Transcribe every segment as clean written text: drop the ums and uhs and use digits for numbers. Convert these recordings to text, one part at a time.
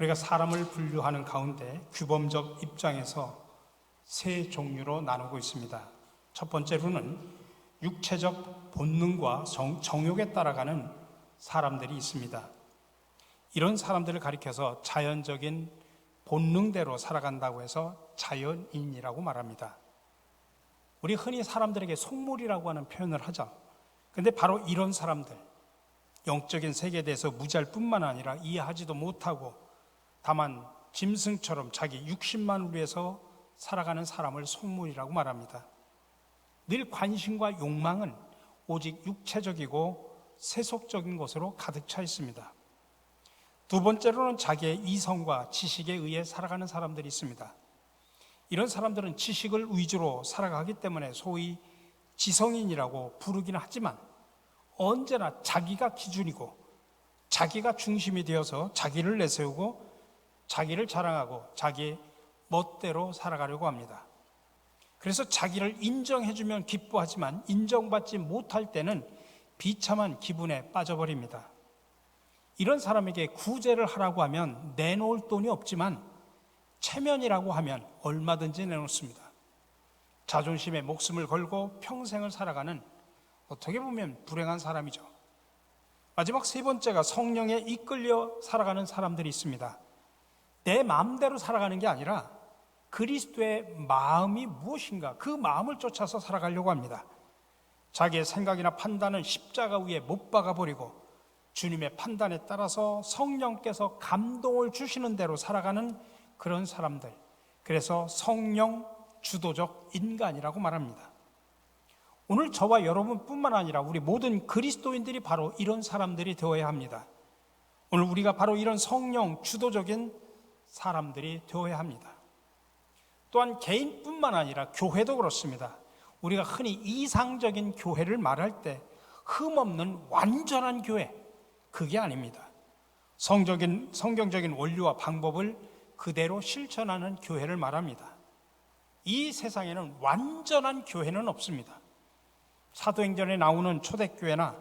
우리가 사람을 분류하는 가운데 규범적 입장에서 세 종류로 나누고 있습니다. 첫 번째로는 육체적 본능과 정욕에 따라가는 사람들이 있습니다. 이런 사람들을 가리켜서 자연적인 본능대로 살아간다고 해서 자연인이라고 말합니다. 우리 흔히 사람들에게 속물이라고 하는 표현을 하죠. 근데 바로 이런 사람들, 영적인 세계에 대해서 무지할 뿐만 아니라 이해하지도 못하고 다만 짐승처럼 자기 육신만을 위해서 살아가는 사람을 속물이라고 말합니다. 늘 관심과 욕망은 오직 육체적이고 세속적인 것으로 가득 차 있습니다. 두 번째로는 자기의 이성과 지식에 의해 살아가는 사람들이 있습니다. 이런 사람들은 지식을 위주로 살아가기 때문에 소위 지성인이라고 부르기는 하지만 언제나 자기가 기준이고 자기가 중심이 되어서 자기를 내세우고 자기를 자랑하고 자기 멋대로 살아가려고 합니다. 그래서 자기를 인정해주면 기뻐하지만 인정받지 못할 때는 비참한 기분에 빠져버립니다. 이런 사람에게 구제를 하라고 하면 내놓을 돈이 없지만 체면이라고 하면 얼마든지 내놓습니다. 자존심에 목숨을 걸고 평생을 살아가는 어떻게 보면 불행한 사람이죠. 마지막 세 번째가 성령에 이끌려 살아가는 사람들이 있습니다. 내 마음대로 살아가는 게 아니라 그리스도의 마음이 무엇인가 그 마음을 쫓아서 살아가려고 합니다. 자기의 생각이나 판단은 십자가 위에 못 박아버리고 주님의 판단에 따라서 성령께서 감동을 주시는 대로 살아가는 그런 사람들, 그래서 성령 주도적 인간이라고 말합니다. 오늘 저와 여러분뿐만 아니라 우리 모든 그리스도인들이 바로 이런 사람들이 되어야 합니다. 오늘 우리가 바로 이런 성령 주도적인 사람들이 되어야 합니다. 또한 개인뿐만 아니라 교회도 그렇습니다. 우리가 흔히 이상적인 교회를 말할 때 흠없는 완전한 교회, 그게 아닙니다. 성경적인 원리와 방법을 그대로 실천하는 교회를 말합니다. 이 세상에는 완전한 교회는 없습니다. 사도행전에 나오는 초대교회나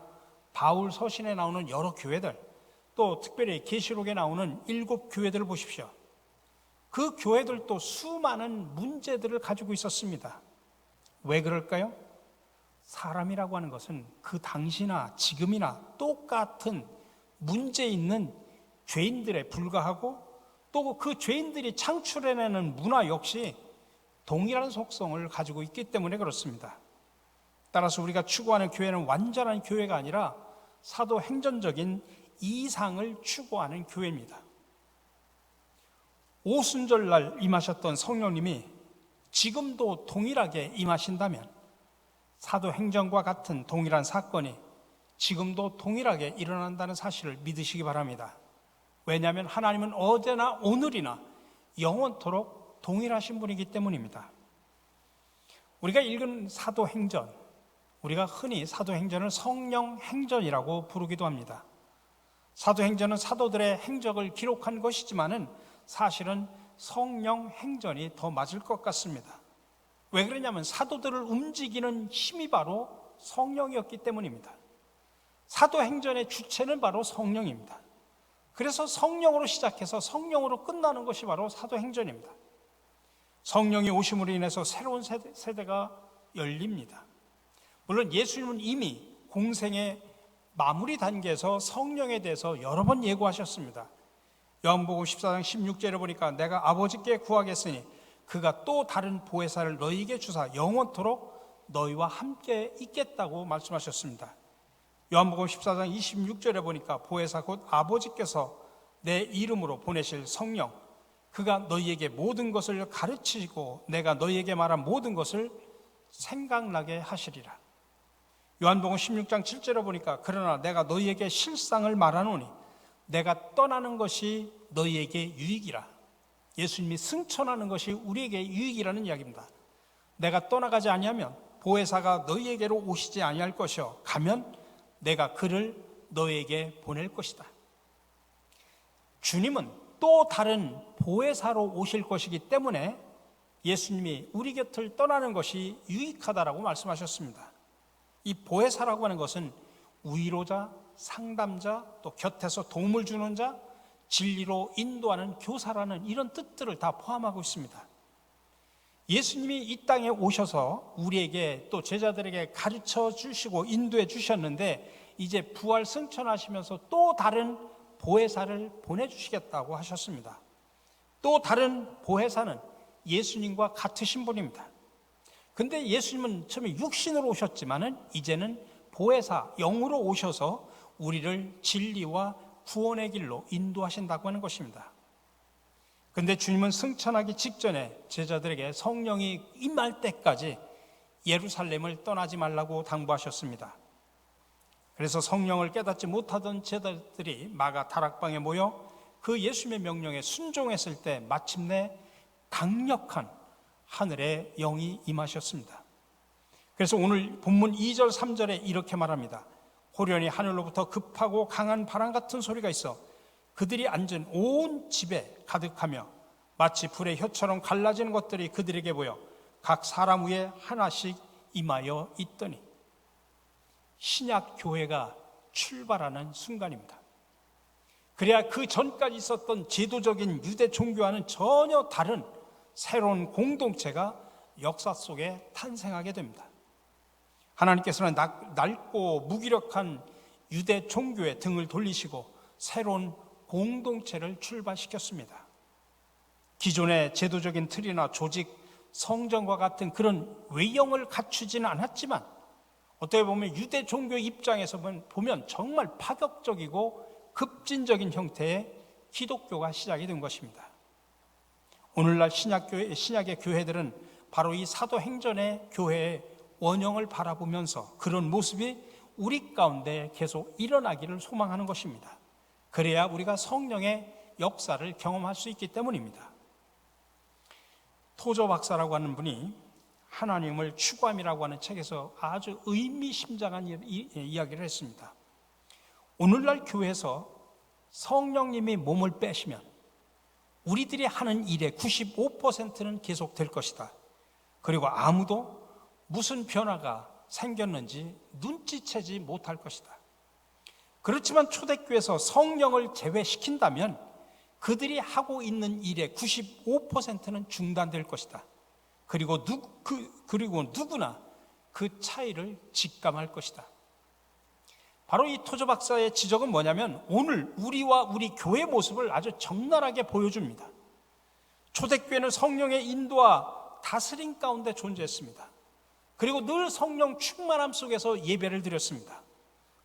바울 서신에 나오는 여러 교회들, 또 특별히 계시록에 나오는 7교회들을 보십시오. 그 교회들도 수많은 문제들을 가지고 있었습니다. 왜 그럴까요? 사람이라고 하는 것은 그 당시나 지금이나 똑같은 문제 있는 죄인들에 불과하고 또 그 죄인들이 창출해내는 문화 역시 동일한 속성을 가지고 있기 때문에 그렇습니다. 따라서 우리가 추구하는 교회는 완전한 교회가 아니라 사도행전적인 이상을 추구하는 교회입니다. 오순절날 임하셨던 성령님이 지금도 동일하게 임하신다면 사도행전과 같은 동일한 사건이 지금도 동일하게 일어난다는 사실을 믿으시기 바랍니다. 왜냐하면 하나님은 어제나 오늘이나 영원토록 동일하신 분이기 때문입니다. 우리가 읽은 사도행전, 우리가 흔히 사도행전을 성령행전이라고 부르기도 합니다. 사도행전은 사도들의 행적을 기록한 것이지만은 사실은 성령행전이 더 맞을 것 같습니다. 왜 그러냐면 사도들을 움직이는 힘이 바로 성령이었기 때문입니다. 사도행전의 주체는 바로 성령입니다. 그래서 성령으로 시작해서 성령으로 끝나는 것이 바로 사도행전입니다. 성령이 오심으로 인해서 새로운 세대가 열립니다. 물론 예수님은 이미 공생의 마무리 단계에서 성령에 대해서 여러 번 예고하셨습니다. 요한복음 14장 16절에 보니까 내가 아버지께 구하겠으니 그가 또 다른 보혜사를 너희에게 주사 영원토록 너희와 함께 있겠다고 말씀하셨습니다. 요한복음 14장 26절에 보니까 보혜사 곧 아버지께서 내 이름으로 보내실 성령, 그가 너희에게 모든 것을 가르치시고 내가 너희에게 말한 모든 것을 생각나게 하시리라. 요한복음 16장 7절에 보니까 그러나 내가 너희에게 실상을 말하노니 내가 떠나는 것이 너희에게 유익이라. 예수님이 승천하는 것이 우리에게 유익이라는 이야기입니다. 내가 떠나가지 아니하면 보혜사가 너희에게로 오시지 아니할 것이요 가면 내가 그를 너희에게 보낼 것이다. 주님은 또 다른 보혜사로 오실 것이기 때문에 예수님이 우리 곁을 떠나는 것이 유익하다라고 말씀하셨습니다. 이 보혜사라고 하는 것은 위로자, 상담자, 또 곁에서 도움을 주는 자, 진리로 인도하는 교사라는 이런 뜻들을 다 포함하고 있습니다. 예수님이 이 땅에 오셔서 우리에게 또 제자들에게 가르쳐 주시고 인도해 주셨는데 이제 부활 승천하시면서 또 다른 보혜사를 보내주시겠다고 하셨습니다. 또 다른 보혜사는 예수님과 같으신 분입니다. 근데 예수님은 처음에 육신으로 오셨지만은 이제는 보혜사, 영으로 오셔서 우리를 진리와 구원의 길로 인도하신다고 하는 것입니다. 근데 주님은 승천하기 직전에 제자들에게 성령이 임할 때까지 예루살렘을 떠나지 말라고 당부하셨습니다. 그래서 성령을 깨닫지 못하던 제자들이 마가 다락방에 모여 그 예수님의 명령에 순종했을 때 마침내 강력한 하늘의 영이 임하셨습니다. 그래서 오늘 본문 2절 3절에 이렇게 말합니다. 호련히 하늘로부터 급하고 강한 바람 같은 소리가 있어 그들이 앉은 온 집에 가득하며 마치 불의 혀처럼 갈라지는 것들이 그들에게 보여 각 사람 위에 하나씩 임하여 있더니 신약 교회가 출발하는 순간입니다. 그래야 그 전까지 있었던 제도적인 유대 종교와는 전혀 다른 새로운 공동체가 역사 속에 탄생하게 됩니다. 하나님께서는 낡고 무기력한 유대 종교에 등을 돌리시고 새로운 공동체를 출발시켰습니다. 기존의 제도적인 틀이나 조직, 성전과 같은 그런 외형을 갖추지는 않았지만 어떻게 보면 유대 종교 입장에서 보면 정말 파격적이고 급진적인 형태의 기독교가 시작이 된 것입니다. 오늘날 신약의 교회들은 바로 이 사도행전의 교회의 원형을 바라보면서 그런 모습이 우리 가운데 계속 일어나기를 소망하는 것입니다. 그래야 우리가 성령의 역사를 경험할 수 있기 때문입니다. 토저 박사라고 하는 분이 하나님을 추구함이라고 하는 책에서 아주 의미심장한 이야기를 했습니다. 오늘날 교회에서 성령님이 몸을 빼시면 우리들이 하는 일의 95%는 계속될 것이다. 그리고 아무도 무슨 변화가 생겼는지 눈치채지 못할 것이다. 그렇지만 초대교회에서 성령을 제외시킨다면 그들이 하고 있는 일의 95%는 중단될 것이다. 그리고 누구나 그 차이를 직감할 것이다. 바로 이 토저 박사의 지적은 뭐냐면 오늘 우리와 우리 교회 모습을 아주 적나라하게 보여줍니다. 초대교회는 성령의 인도와 다스림 가운데 존재했습니다. 그리고 늘 성령 충만함 속에서 예배를 드렸습니다.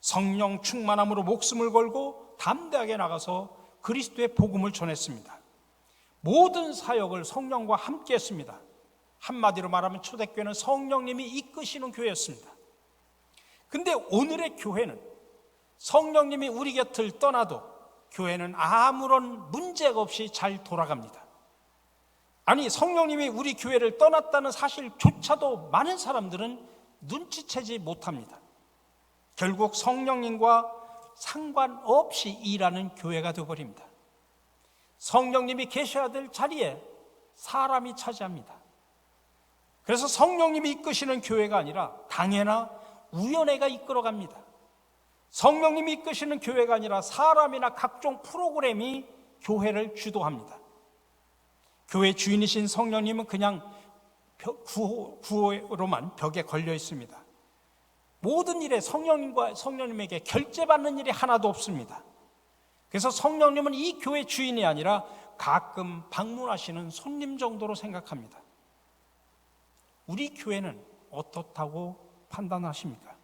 성령 충만함으로 목숨을 걸고 담대하게 나가서 그리스도의 복음을 전했습니다. 모든 사역을 성령과 함께 했습니다. 한마디로 말하면 초대교회는 성령님이 이끄시는 교회였습니다. 근데 오늘의 교회는 성령님이 우리 곁을 떠나도 교회는 아무런 문제가 없이 잘 돌아갑니다. 아니, 성령님이 우리 교회를 떠났다는 사실조차도 많은 사람들은 눈치채지 못합니다. 결국 성령님과 상관없이 일하는 교회가 되어버립니다. 성령님이 계셔야 될 자리에 사람이 차지합니다. 그래서 성령님이 이끄시는 교회가 아니라 당회나 위원회가 이끌어갑니다. 성령님이 이끄시는 교회가 아니라 사람이나 각종 프로그램이 교회를 주도합니다. 교회 주인이신 성령님은 그냥 구호로만 벽에 걸려 있습니다. 모든 일에 성령님에게 결제받는 일이 하나도 없습니다. 그래서 성령님은 이 교회 주인이 아니라 가끔 방문하시는 손님 정도로 생각합니다. 우리 교회는 어떻다고 판단하십니까?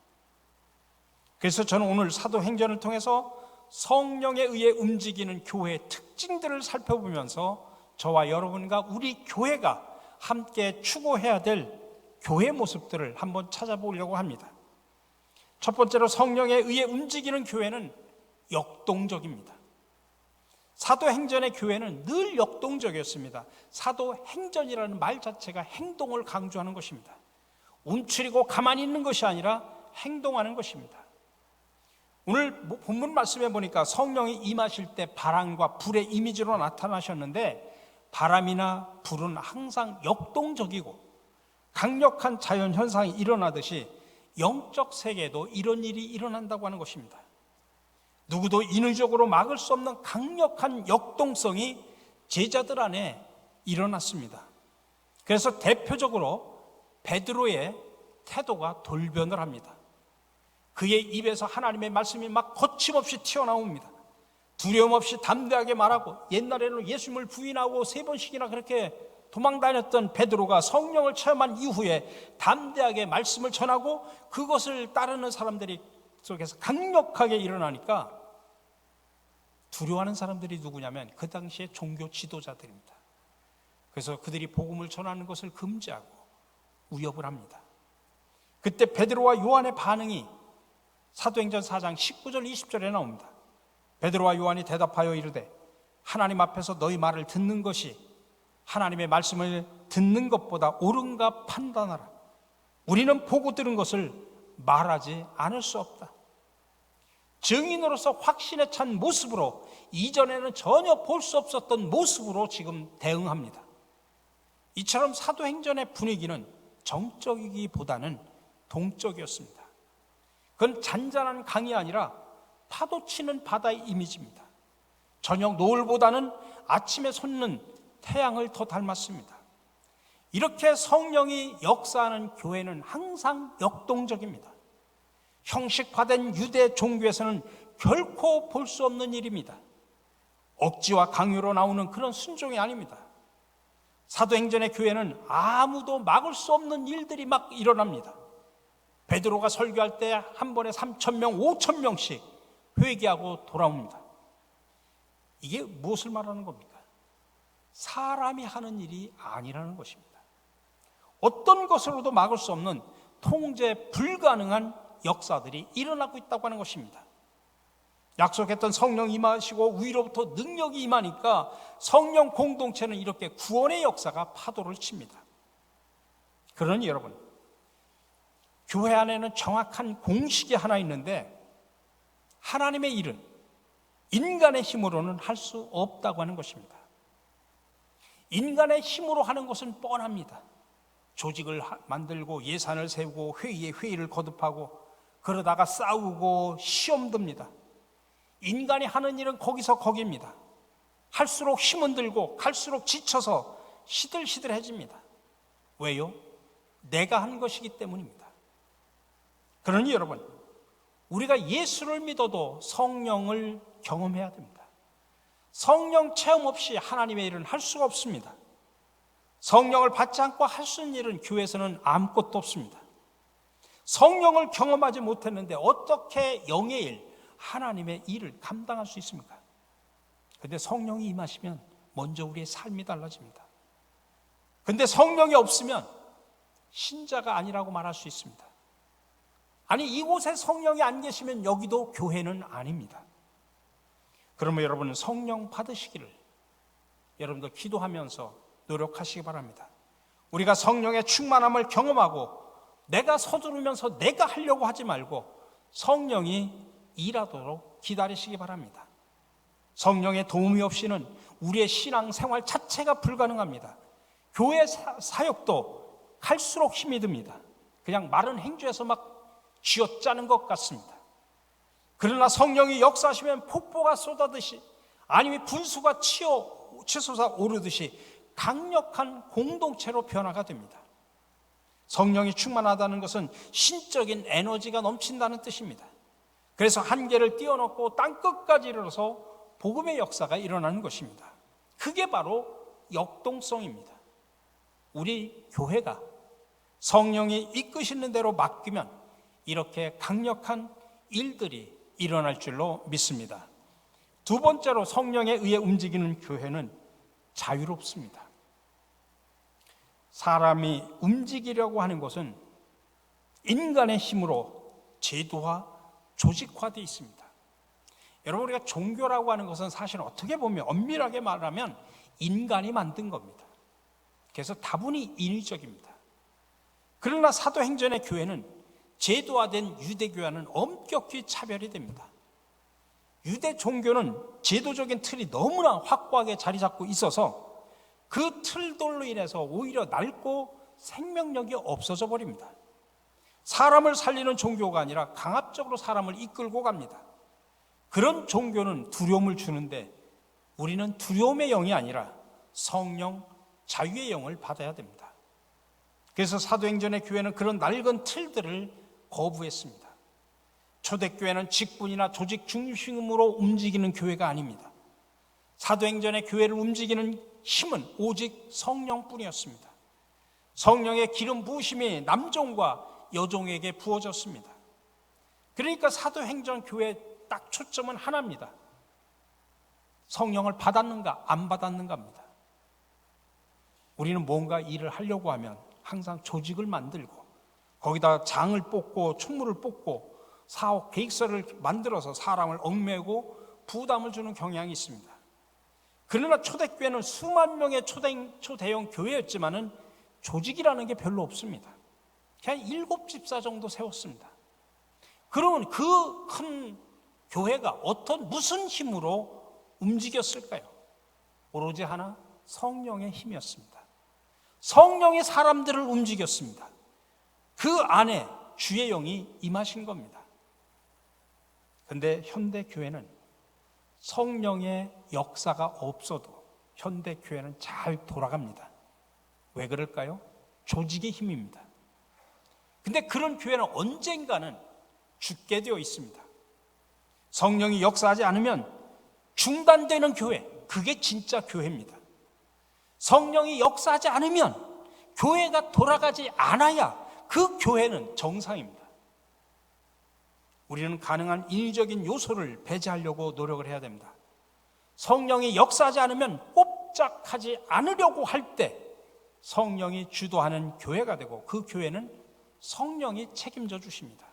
그래서 저는 오늘 사도행전을 통해서 성령에 의해 움직이는 교회의 특징들을 살펴보면서 저와 여러분과 우리 교회가 함께 추구해야 될 교회 모습들을 한번 찾아보려고 합니다. 첫 번째로 성령에 의해 움직이는 교회는 역동적입니다. 사도행전의 교회는 늘 역동적이었습니다. 사도행전이라는 말 자체가 행동을 강조하는 것입니다. 움츠리고 가만히 있는 것이 아니라 행동하는 것입니다. 오늘 본문 말씀에 보니까 성령이 임하실 때 바람과 불의 이미지로 나타나셨는데 바람이나 불은 항상 역동적이고 강력한 자연 현상이 일어나듯이 영적 세계에도 이런 일이 일어난다고 하는 것입니다. 누구도 인위적으로 막을 수 없는 강력한 역동성이 제자들 안에 일어났습니다. 그래서 대표적으로 베드로의 태도가 돌변을 합니다. 그의 입에서 하나님의 말씀이 막 거침없이 튀어나옵니다. 두려움 없이 담대하게 말하고, 옛날에는 예수님을 부인하고 3번씩이나 그렇게 도망다녔던 베드로가 성령을 체험한 이후에 담대하게 말씀을 전하고 그것을 따르는 사람들이 속에서 강력하게 일어나니까, 두려워하는 사람들이 누구냐면 그 당시에 종교 지도자들입니다. 그래서 그들이 복음을 전하는 것을 금지하고 위협을 합니다. 그때 베드로와 요한의 반응이 사도행전 4장 19절 20절에 나옵니다. 베드로와 요한이 대답하여 이르되 하나님 앞에서 너희 말을 듣는 것이 하나님의 말씀을 듣는 것보다 옳은가 판단하라. 우리는 보고 들은 것을 말하지 않을 수 없다. 증인으로서 확신에 찬 모습으로, 이전에는 전혀 볼 수 없었던 모습으로 지금 대응합니다. 이처럼 사도행전의 분위기는 정적이기보다는 동적이었습니다. 그건 잔잔한 강이 아니라 파도치는 바다의 이미지입니다. 저녁 노을보다는 아침에 솟는 태양을 더 닮았습니다. 이렇게 성령이 역사하는 교회는 항상 역동적입니다. 형식화된 유대 종교에서는 결코 볼 수 없는 일입니다. 억지와 강요로 나오는 그런 순종이 아닙니다. 사도행전의 교회는 아무도 막을 수 없는 일들이 막 일어납니다. 베드로가 설교할 때 한 번에 3,000명, 5,000명씩 회개하고 돌아옵니다. 이게 무엇을 말하는 겁니까? 사람이 하는 일이 아니라는 것입니다. 어떤 것으로도 막을 수 없는 통제 불가능한 역사들이 일어나고 있다고 하는 것입니다. 약속했던 성령 임하시고 위로부터 능력이 임하니까 성령 공동체는 이렇게 구원의 역사가 파도를 칩니다. 그러니 여러분, 교회 안에는 정확한 공식이 하나 있는데, 하나님의 일은 인간의 힘으로는 할 수 없다고 하는 것입니다. 인간의 힘으로 하는 것은 뻔합니다. 조직을 만들고 예산을 세우고 회의에 회의를 거듭하고 그러다가 싸우고 시험 듭니다. 인간이 하는 일은 거기서 거기입니다. 할수록 힘은 들고 갈수록 지쳐서 시들시들해집니다. 왜요? 내가 한 것이기 때문입니다. 그러니 여러분, 우리가 예수를 믿어도 성령을 경험해야 됩니다. 성령 체험 없이 하나님의 일은 할 수가 없습니다. 성령을 받지 않고 할 수 있는 일은 교회에서는 아무것도 없습니다. 성령을 경험하지 못했는데 어떻게 영의 일, 하나님의 일을 감당할 수 있습니까? 그런데 성령이 임하시면 먼저 우리의 삶이 달라집니다. 그런데 성령이 없으면 신자가 아니라고 말할 수 있습니다. 아니, 이곳에 성령이 안 계시면 여기도 교회는 아닙니다. 그러면 여러분은 성령 받으시기를 여러분도 기도하면서 노력하시기 바랍니다. 우리가 성령의 충만함을 경험하고 내가 서두르면서 내가 하려고 하지 말고 성령이 일하도록 기다리시기 바랍니다. 성령의 도움이 없이는 우리의 신앙생활 자체가 불가능합니다. 교회 사역도 갈수록 힘이 듭니다. 그냥 마른 행주에서 막 쥐어짜는 것 같습니다. 그러나 성령이 역사하시면 폭포가 쏟아듯이, 아니면 분수가 치솟아 오르듯이 강력한 공동체로 변화가 됩니다. 성령이 충만하다는 것은 신적인 에너지가 넘친다는 뜻입니다. 그래서 한계를 뛰어넘고 땅끝까지 이르러서 복음의 역사가 일어나는 것입니다. 그게 바로 역동성입니다. 우리 교회가 성령이 이끄시는 대로 맡기면 이렇게 강력한 일들이 일어날 줄로 믿습니다. 두 번째로 성령에 의해 움직이는 교회는 자유롭습니다. 사람이 움직이려고 하는 것은 인간의 힘으로 제도화, 조직화되어 있습니다. 여러분, 우리가 종교라고 하는 것은 사실 어떻게 보면 엄밀하게 말하면 인간이 만든 겁니다. 그래서 다분히 인위적입니다. 그러나 사도행전의 교회는 제도화된 유대교와는 엄격히 차별이 됩니다. 유대 종교는 제도적인 틀이 너무나 확고하게 자리 잡고 있어서 그 틀들로 인해서 오히려 낡고 생명력이 없어져 버립니다. 사람을 살리는 종교가 아니라 강압적으로 사람을 이끌고 갑니다. 그런 종교는 두려움을 주는데 우리는 두려움의 영이 아니라 성령, 자유의 영을 받아야 됩니다. 그래서 사도행전의 교회는 그런 낡은 틀들을 거부했습니다. 초대교회는 직분이나 조직 중심으로 움직이는 교회가 아닙니다. 사도행전의 교회를 움직이는 힘은 오직 성령뿐이었습니다. 성령의 기름 부으심이 남종과 여종에게 부어졌습니다. 그러니까 사도행전 교회의 딱 초점은 하나입니다. 성령을 받았는가 안 받았는가입니다. 우리는 뭔가 일을 하려고 하면 항상 조직을 만들고 거기다 장을 뽑고 총무를 뽑고 사업 계획서를 만들어서 사람을 얽매고 부담을 주는 경향이 있습니다. 그러나 초대교회는 수만 명의 초대형 교회였지만은 조직이라는 게 별로 없습니다. 그냥 7집사 정도 세웠습니다. 그러면 그 큰 교회가 무슨 힘으로 움직였을까요? 오로지 하나, 성령의 힘이었습니다. 성령의 사람들을 움직였습니다. 그 안에 주의 영이 임하신 겁니다. 그런데 현대 교회는 성령의 역사가 없어도 현대 교회는 잘 돌아갑니다. 왜 그럴까요? 조직의 힘입니다. 근데 그런 교회는 언젠가는 죽게 되어 있습니다. 성령이 역사하지 않으면 중단되는 교회, 그게 진짜 교회입니다. 성령이 역사하지 않으면 교회가 돌아가지 않아야 그 교회는 정상입니다. 우리는 가능한 인위적인 요소를 배제하려고 노력을 해야 됩니다. 성령이 역사하지 않으면 꼼짝하지 않으려고 할 때 성령이 주도하는 교회가 되고 그 교회는 성령이 책임져 주십니다.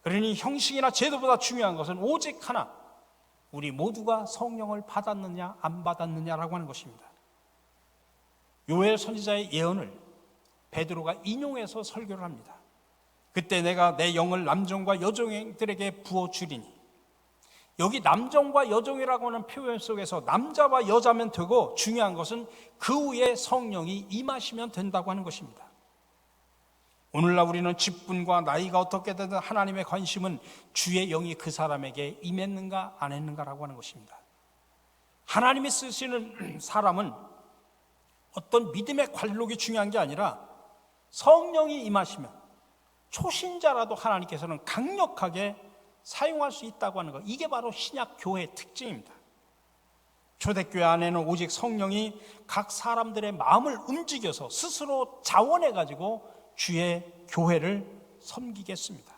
그러니 형식이나 제도보다 중요한 것은 오직 하나, 우리 모두가 성령을 받았느냐 안 받았느냐라고 하는 것입니다. 요엘 선지자의 예언을 베드로가 인용해서 설교를 합니다. 그때 내가 내 영을 남종과 여종들에게 부어주리니, 여기 남종과 여종이라고 하는 표현 속에서 남자와 여자면 되고 중요한 것은 그 후에 성령이 임하시면 된다고 하는 것입니다. 오늘날 우리는 직분과 나이가 어떻게 되든 하나님의 관심은 주의 영이 그 사람에게 임했는가 안 했는가라고 하는 것입니다. 하나님이 쓰시는 사람은 어떤 믿음의 관록이 중요한 게 아니라 성령이 임하시면 초신자라도 하나님께서는 강력하게 사용할 수 있다고 하는 것, 이게 바로 신약 교회의 특징입니다. 초대교회 안에는 오직 성령이 각 사람들의 마음을 움직여서 스스로 자원해가지고 주의 교회를 섬기겠습니다.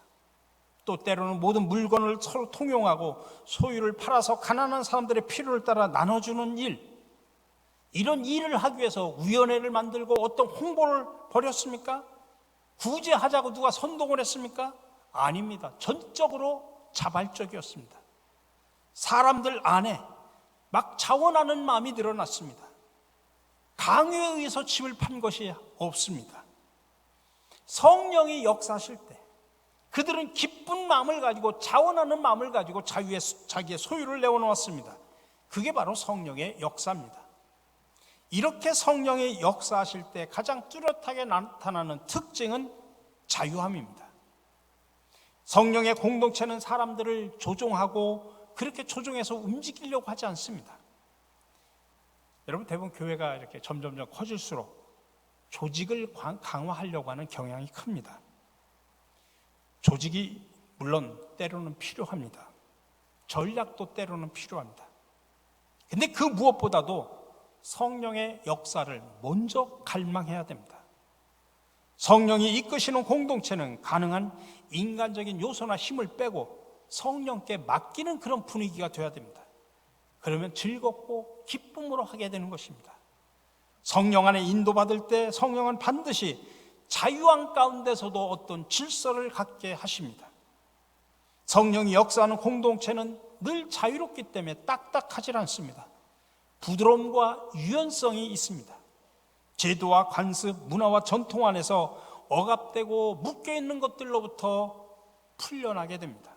또 때로는 모든 물건을 서로 통용하고 소유를 팔아서 가난한 사람들의 필요를 따라 나눠주는 일, 이런 일을 하기 위해서 위원회를 만들고 어떤 홍보를 벌였습니까? 구제하자고 누가 선동을 했습니까? 아닙니다. 전적으로 자발적이었습니다. 사람들 안에 막 자원하는 마음이 늘어났습니다. 강요에 의해서 짐을 판 것이 없습니다. 성령이 역사하실 때 그들은 기쁜 마음을 가지고 자원하는 마음을 가지고 자기의 소유를 내어놓았습니다. 그게 바로 성령의 역사입니다. 이렇게 성령이 역사하실 때 가장 뚜렷하게 나타나는 특징은 자유함입니다. 성령의 공동체는 사람들을 조종하고 그렇게 조종해서 움직이려고 하지 않습니다. 여러분, 대부분 교회가 이렇게 점점 커질수록 조직을 강화하려고 하는 경향이 큽니다. 조직이 물론 때로는 필요합니다. 전략도 때로는 필요합니다. 근데 그 무엇보다도 성령의 역사를 먼저 갈망해야 됩니다. 성령이 이끄시는 공동체는 가능한 인간적인 요소나 힘을 빼고 성령께 맡기는 그런 분위기가 되어야 됩니다. 그러면 즐겁고 기쁨으로 하게 되는 것입니다. 성령 안에 인도받을 때 성령은 반드시 자유함 가운데서도 어떤 질서를 갖게 하십니다. 성령이 역사하는 공동체는 늘 자유롭기 때문에 딱딱하지 않습니다. 부드러움과 유연성이 있습니다. 제도와 관습, 문화와 전통 안에서 억압되고 묶여있는 것들로부터 풀려나게 됩니다.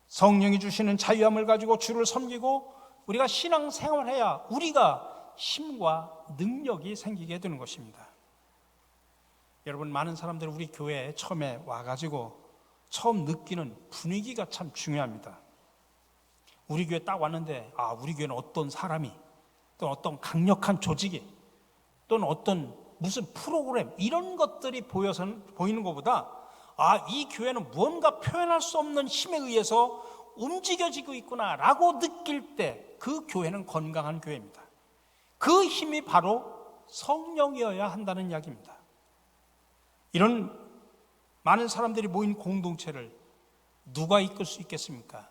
성령이 주시는 자유함을 가지고 주를 섬기고 우리가 신앙생활해야 우리가 힘과 능력이 생기게 되는 것입니다. 여러분, 많은 사람들이 우리 교회에 처음에 와가지고 처음 느끼는 분위기가 참 중요합니다. 우리 교회 딱 왔는데 우리 교회는 어떤 사람이 또는 어떤 강력한 조직이 또는 어떤 무슨 프로그램 이런 것들이 보이는 것보다 이 교회는 무언가 표현할 수 없는 힘에 의해서 움직여지고 있구나라고 느낄 때 그 교회는 건강한 교회입니다. 그 힘이 바로 성령이어야 한다는 이야기입니다. 이런 많은 사람들이 모인 공동체를 누가 이끌 수 있겠습니까?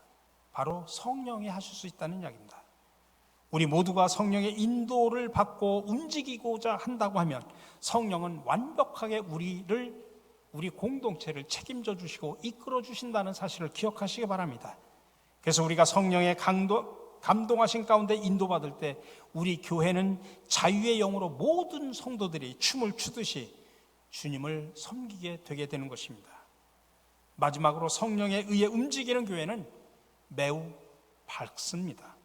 바로 성령이 하실 수 있다는 이야기입니다. 우리 모두가 성령의 인도를 받고 움직이고자 한다고 하면 성령은 완벽하게 우리 공동체를 책임져 주시고 이끌어 주신다는 사실을 기억하시기 바랍니다. 그래서 우리가 성령의 감동하신 가운데 인도받을 때 우리 교회는 자유의 영으로 모든 성도들이 춤을 추듯이 주님을 섬기게 되게 되는 것입니다. 마지막으로 성령에 의해 움직이는 교회는 매우 밝습니다.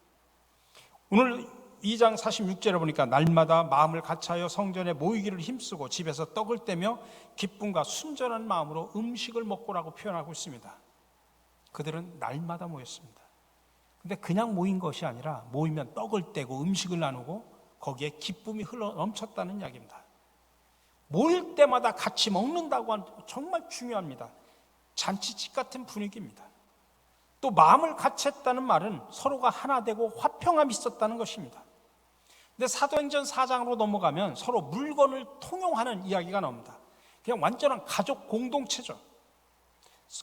오늘 2장 46절에 보니까 날마다 마음을 같이하여 성전에 모이기를 힘쓰고 집에서 떡을 떼며 기쁨과 순전한 마음으로 음식을 먹고라고 표현하고 있습니다. 그들은 날마다 모였습니다. 근데 그냥 모인 것이 아니라 모이면 떡을 떼고 음식을 나누고 거기에 기쁨이 흘러 넘쳤다는 이야기입니다. 모일 때마다 같이 먹는다고 하는 정말 중요합니다. 잔치집 같은 분위기입니다. 또 마음을 같이 했다는 말은 서로가 하나 되고 화평함이 있었다는 것입니다. 근데 사도행전 4장으로 넘어가면 서로 물건을 통용하는 이야기가 나옵니다. 그냥 완전한 가족 공동체죠.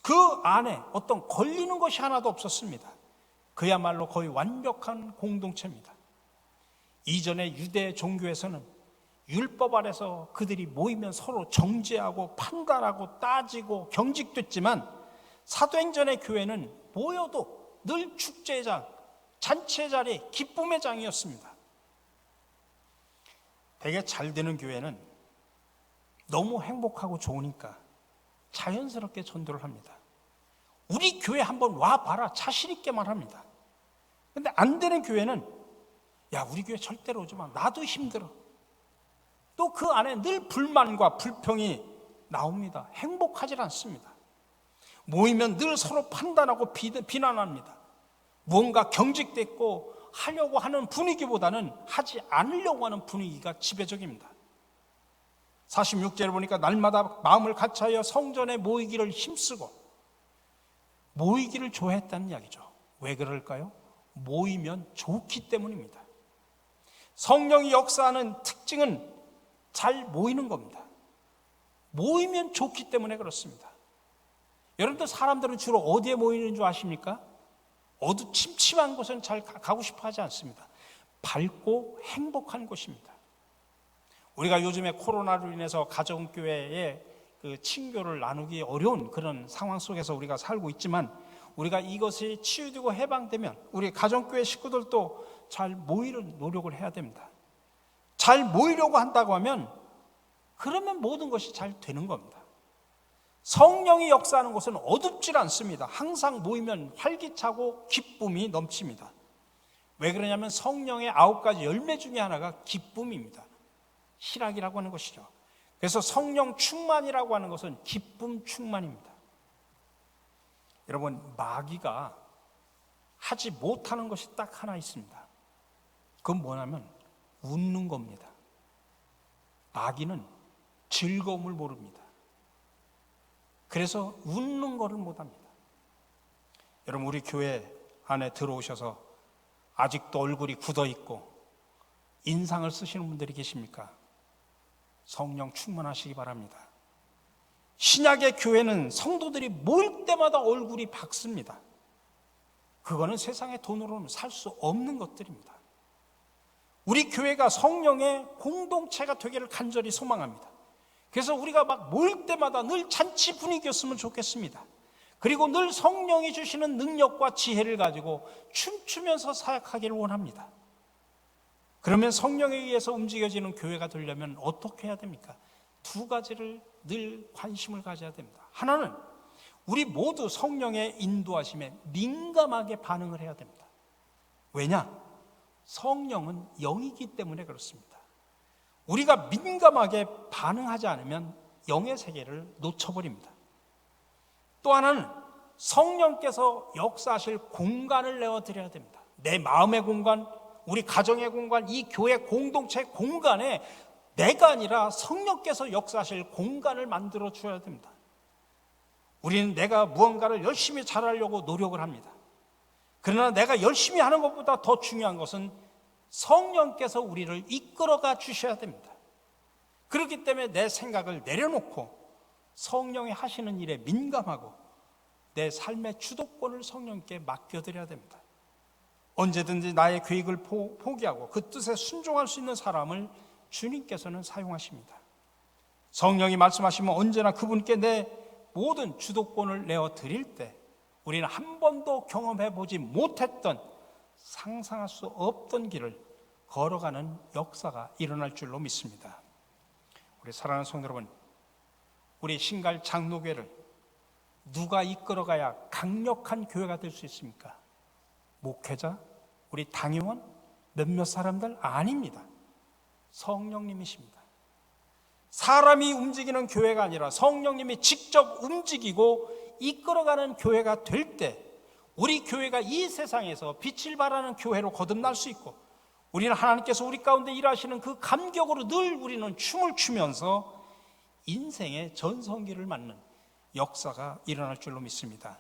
그 안에 어떤 걸리는 것이 하나도 없었습니다. 그야말로 거의 완벽한 공동체입니다. 이전에 유대 종교에서는 율법 아래서 그들이 모이면 서로 정죄하고 판단하고 따지고 경직됐지만 사도행전의 교회는 모여도 늘 축제의 장, 잔치의 자리, 기쁨의 장이었습니다. 되게 잘 되는 교회는 너무 행복하고 좋으니까 자연스럽게 전도를 합니다. 우리 교회 한번 와봐라 자신 있게 말합니다. 근데 안 되는 교회는 우리 교회 절대로 오지 마, 나도 힘들어. 또 그 안에 늘 불만과 불평이 나옵니다. 행복하지 않습니다. 모이면 늘 서로 판단하고 비난합니다. 무언가 경직됐고 하려고 하는 분위기보다는 하지 않으려고 하는 분위기가 지배적입니다. 46절에 보니까 날마다 마음을 같이하여 성전에 모이기를 힘쓰고 모이기를 좋아했다는 이야기죠. 왜 그럴까요? 모이면 좋기 때문입니다. 성령이 역사하는 특징은 잘 모이는 겁니다. 모이면 좋기 때문에 그렇습니다. 여러분들 사람들은 주로 어디에 모이는 줄 아십니까? 어두침침한 곳은 잘 가고 싶어 하지 않습니다. 밝고 행복한 곳입니다. 우리가 요즘에 코로나로 인해서 가정교회의 그 친교를 나누기 어려운 그런 상황 속에서 우리가 살고 있지만 우리가 이것이 치유되고 해방되면 우리 가정교회 식구들도 잘 모이는 노력을 해야 됩니다. 잘 모이려고 한다고 하면 그러면 모든 것이 잘 되는 겁니다. 성령이 역사하는 곳은 어둡질 않습니다. 항상 모이면 활기차고 기쁨이 넘칩니다. 왜 그러냐면 성령의 9가지 열매 중에 하나가 기쁨입니다. 희락이라고 하는 것이죠. 그래서 성령 충만이라고 하는 것은 기쁨 충만입니다. 여러분, 마귀가 하지 못하는 것이 딱 하나 있습니다. 그건 뭐냐면 웃는 겁니다. 마귀는 즐거움을 모릅니다. 그래서 웃는 거를 못합니다. 여러분, 우리 교회 안에 들어오셔서 아직도 얼굴이 굳어있고 인상을 쓰시는 분들이 계십니까? 성령 충만하시기 바랍니다. 신약의 교회는 성도들이 모일 때마다 얼굴이 밝습니다. 그거는 세상의 돈으로는 살 수 없는 것들입니다. 우리 교회가 성령의 공동체가 되기를 간절히 소망합니다. 그래서 우리가 막 모일 때마다 늘 잔치 분위기였으면 좋겠습니다. 그리고 늘 성령이 주시는 능력과 지혜를 가지고 춤추면서 사역하기를 원합니다. 그러면 성령에 의해서 움직여지는 교회가 되려면 어떻게 해야 됩니까? 2가지를 늘 관심을 가져야 됩니다. 하나는 우리 모두 성령의 인도하심에 민감하게 반응을 해야 됩니다. 왜냐? 성령은 영이기 때문에 그렇습니다. 우리가 민감하게 반응하지 않으면 영의 세계를 놓쳐버립니다. 또 하나는 성령께서 역사하실 공간을 내어드려야 됩니다. 내 마음의 공간, 우리 가정의 공간, 이 교회 공동체 공간에 내가 아니라 성령께서 역사하실 공간을 만들어 주어야 됩니다. 우리는 내가 무언가를 열심히 잘하려고 노력을 합니다. 그러나 내가 열심히 하는 것보다 더 중요한 것은 성령께서 우리를 이끌어가 주셔야 됩니다. 그렇기 때문에 내 생각을 내려놓고 성령이 하시는 일에 민감하고 내 삶의 주도권을 성령께 맡겨드려야 됩니다. 언제든지 나의 계획을 포기하고 그 뜻에 순종할 수 있는 사람을 주님께서는 사용하십니다. 성령이 말씀하시면 언제나 그분께 내 모든 주도권을 내어드릴 때 우리는 한 번도 경험해 보지 못했던, 상상할 수 없던 길을 걸어가는 역사가 일어날 줄로 믿습니다. 우리 사랑하는 성도 여러분, 우리 신갈 장로교회를 누가 이끌어가야 강력한 교회가 될 수 있습니까? 목회자? 우리 당회원? 몇몇 사람들? 아닙니다. 성령님이십니다. 사람이 움직이는 교회가 아니라 성령님이 직접 움직이고 이끌어가는 교회가 될 때 우리 교회가 이 세상에서 빛을 발하는 교회로 거듭날 수 있고, 우리는 하나님께서 우리 가운데 일하시는 그 감격으로 늘 우리는 춤을 추면서 인생의 전성기를 맞는 역사가 일어날 줄로 믿습니다.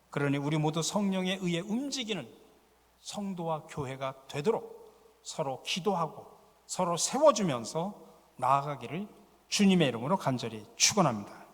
그러니 우리 모두 성령에 의해 움직이는 성도와 교회가 되도록 서로 기도하고 서로 세워주면서 나아가기를 주님의 이름으로 간절히 축원합니다.